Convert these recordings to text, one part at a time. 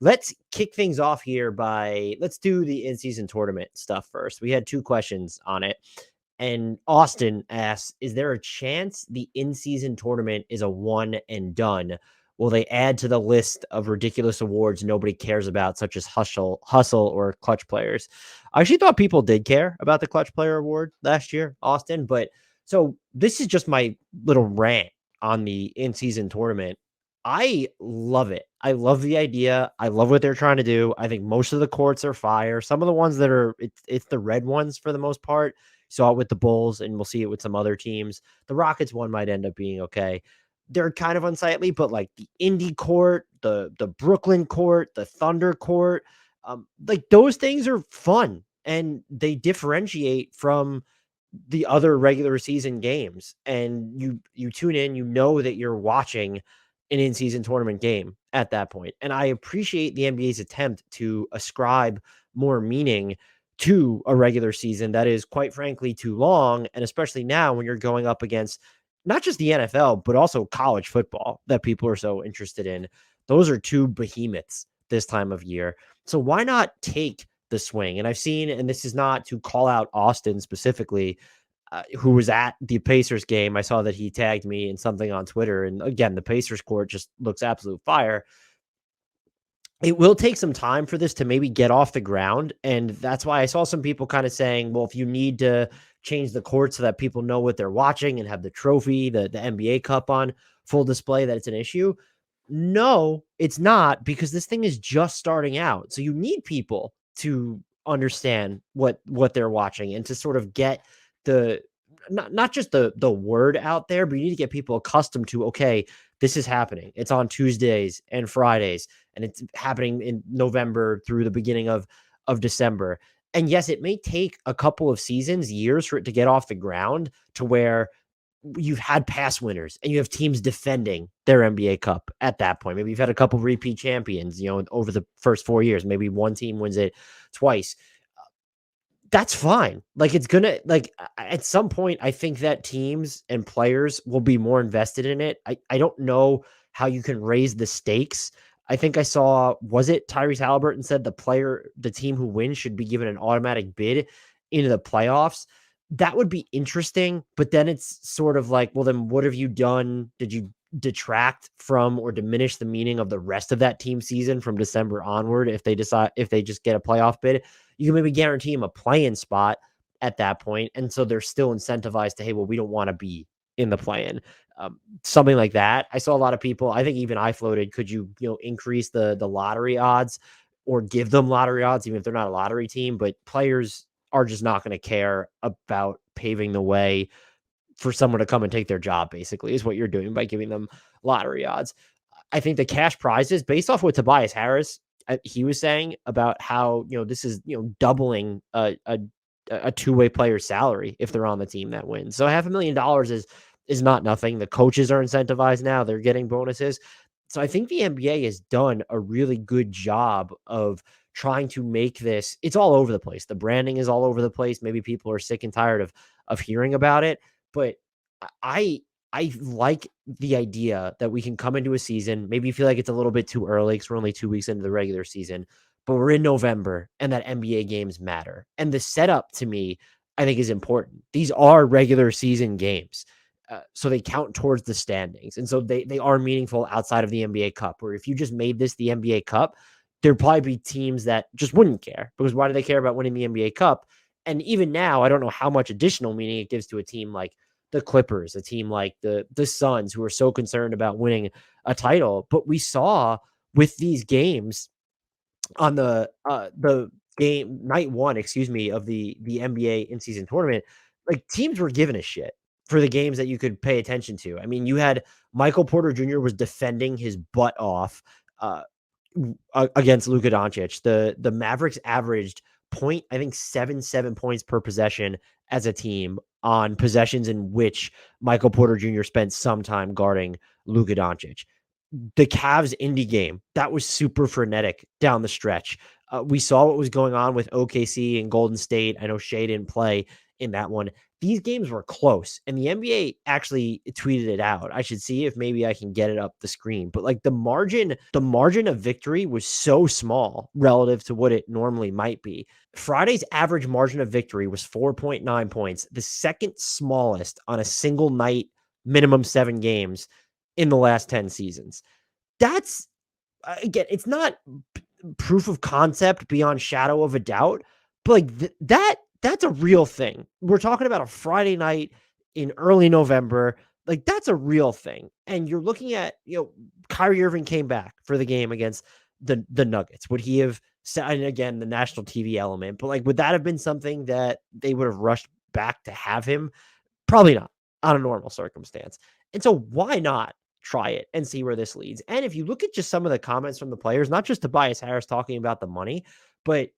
Let's kick things off here let's do the in-season tournament stuff first. We had 2 questions on it. And Austin asks, is there a chance the in-season tournament is a one and done? Will they add to the list of ridiculous awards nobody cares about, such as hustle, or clutch players? I actually thought people did care about the clutch player award last year, Austin. But so this is just my little rant on the in-season tournament. I love it. I love the idea. I love what they're trying to do. I think most of the courts are fire. Some of the ones that are, it's the red ones for the most part. Saw it with the Bulls, and we'll see it with some other teams. The Rockets one might end up being okay. They're kind of unsightly, but like the Indy court, the Brooklyn court, the Thunder court, like those things are fun and they differentiate from the other regular season games. And you tune in, you know that you're watching an in-season tournament game at that point. And I appreciate the NBA's attempt to ascribe more meaning to a regular season that is, quite frankly, too long. And especially now when you're going up against not just the NFL, but also college football that people are so interested in. Those are two behemoths this time of year. So why not take the swing? And I've seen, and this is not to call out Austin specifically, who was at the Pacers game. I saw that he tagged me in something on Twitter. And again, the Pacers court just looks absolute fire. It will take some time for this to maybe get off the ground. And that's why I saw some people kind of saying, well, if you need to change the court so that people know what they're watching and have the trophy, the NBA Cup on full display, that it's an issue. No, it's not, because this thing is just starting out. So you need people to understand what they're watching and to sort of get the not just the word out there, but you need to get people accustomed to, okay, this is happening. It's on Tuesdays and Fridays, and it's happening in November through the beginning of December. And yes, it may take a couple of seasons, years for it to get off the ground to where you've had past winners and you have teams defending their NBA Cup at that point. Maybe you've had a couple repeat champions, over the first 4 years. Maybe one team wins it twice. That's fine. Like, it's gonna, like, at some point, I think that teams and players will be more invested in it. I don't know how you can raise the stakes. I think I saw, was it Tyrese Haliburton said the team who wins should be given an automatic bid into the playoffs. That would be interesting, but then it's sort of like, well, then what have you done? Did you detract from or diminish the meaning of the rest of that team season from December onward if they just get a playoff bid? You can maybe guarantee them a play-in spot at that point, and so they're still incentivized to, hey, well, we don't want to be in the play-in. Something like that. I saw a lot of people, I think even I floated, could you increase the lottery odds or give them lottery odds, even if they're not a lottery team? But players are just not going to care about paving the way for someone to come and take their job, basically, is what you're doing by giving them lottery odds. I think the cash prizes, based off what Tobias Harris, he was saying about how, this is, doubling a two-way player's salary if they're on the team that wins. So $500,000 is not nothing. The coaches are incentivized now. They're getting bonuses. So I think the NBA has done a really good job of trying to make this, it's all over the place. The branding is all over the place. Maybe people are sick and tired of hearing about it, but I like the idea that we can come into a season, maybe you feel like it's a little bit too early because we're only 2 weeks into the regular season, but we're in November and that NBA games matter. And the setup, to me, I think is important. These are regular season games. So they count towards the standings. And so they are meaningful outside of the NBA Cup, where if you just made this the NBA Cup, there'd probably be teams that just wouldn't care, because why do they care about winning the NBA Cup? And even now, I don't know how much additional meaning it gives to a team like the Clippers, a team like the Suns, who are so concerned about winning a title. But we saw with these games on the game night one, of the NBA in-season tournament, like, teams were giving a shit for the games that you could pay attention to. I mean, you had Michael Porter Jr. was defending his butt off against Luka Doncic. The Mavericks averaged 77 points per possession as a team on possessions in which Michael Porter Jr. spent some time guarding Luka Doncic. The Cavs Indy game, that was super frenetic down the stretch. We saw what was going on with OKC and Golden State. I know Shea didn't play in that one. these games were close, and the NBA actually tweeted it out. I should see if maybe I can get it up the screen. But like the margin of victory was so small relative to what it normally might be. Friday's average margin of victory was 4.9 points, the second smallest on a single night, minimum 7 games in the last 10 seasons. That's again, it's not proof of concept beyond shadow of a doubt, but like that's a real thing. We're talking about a Friday night in early November. Like that's a real thing. And you're looking at, Kyrie Irving came back for the game against the Nuggets. Would he have said, and again, the national TV element, but like would that have been something that they would have rushed back to have him? Probably not on a normal circumstance. And so why not try it and see where this leads? And if you look at just some of the comments from the players, not just Tobias Harris talking about the money, but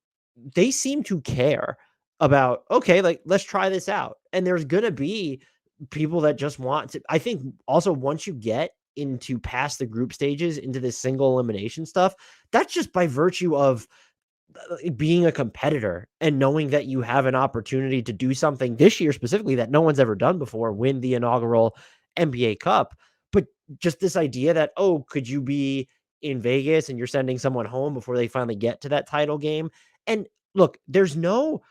they seem to care about, okay, like let's try this out. And there's going to be people that just want to, I think also once you get into past the group stages into this single elimination stuff, that's just by virtue of being a competitor and knowing that you have an opportunity to do something this year specifically that no one's ever done before, win the inaugural NBA Cup. But just this idea that, oh, could you be in Vegas and you're sending someone home before they finally get to that title game? And look, there's no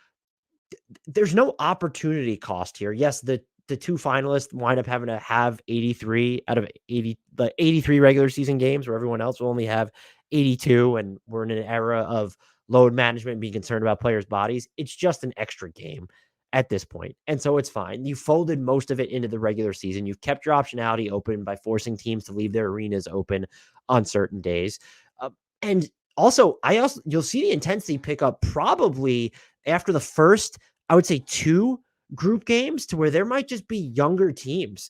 opportunity cost here. Yes, the two finalists wind up having to have 83 out of 80, the 83 regular season games where everyone else will only have 82. And we're in an era of load management and being concerned about players' bodies. It's just an extra game at this point. And so it's fine. You folded most of it into the regular season. You've kept your optionality open by forcing teams to leave their arenas open on certain days. And also, you'll see the intensity pick up probably after the first, I would say 2 group games, to where there might just be younger teams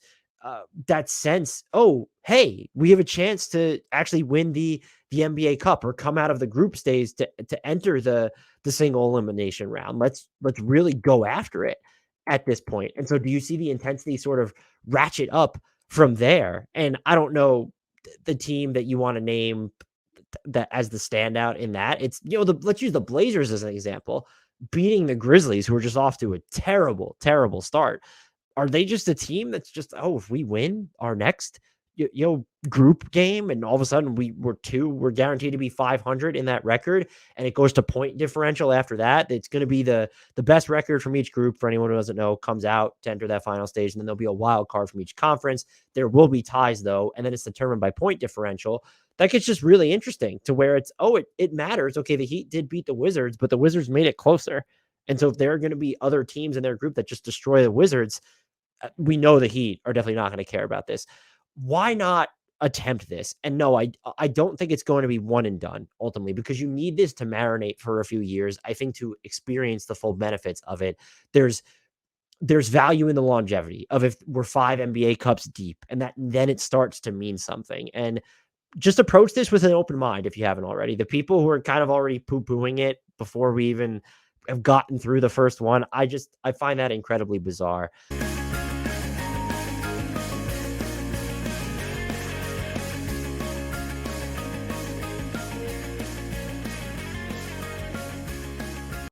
that sense, oh, hey, we have a chance to actually win the NBA Cup or come out of the group stage to enter the single elimination round. Let's really go after it at this point. And so do you see the intensity sort of ratchet up from there? And I don't know the team that you want to name that as the standout in that. It's, let's use the Blazers as an example, beating the Grizzlies, who are just off to a terrible, terrible start. Are they just a team that's just, oh, if we win our next group game and all of a sudden we're guaranteed to be 500 in that record, and it goes to point differential after that? It's going to be the best record from each group, for anyone who doesn't know, comes out to enter that final stage, and then there'll be a wild card from each conference. There will be ties though, and then it's determined by point differential. That gets just really interesting, to where it's, it matters. Okay, the Heat did beat the Wizards, but the Wizards made it closer. And so if there are going to be other teams in their group that just destroy the Wizards, we know the Heat are definitely not going to care about this. Why not attempt this? And no, I don't think it's going to be one and done ultimately, because you need this to marinate for a few years, I think, to experience the full benefits of it. There's value in the longevity of, if we're 5 NBA Cups deep, and that then it starts to mean something. And just approach this with an open mind if you haven't already. The people who are kind of already poo-pooing it before we even have gotten through the first one, I find that incredibly bizarre.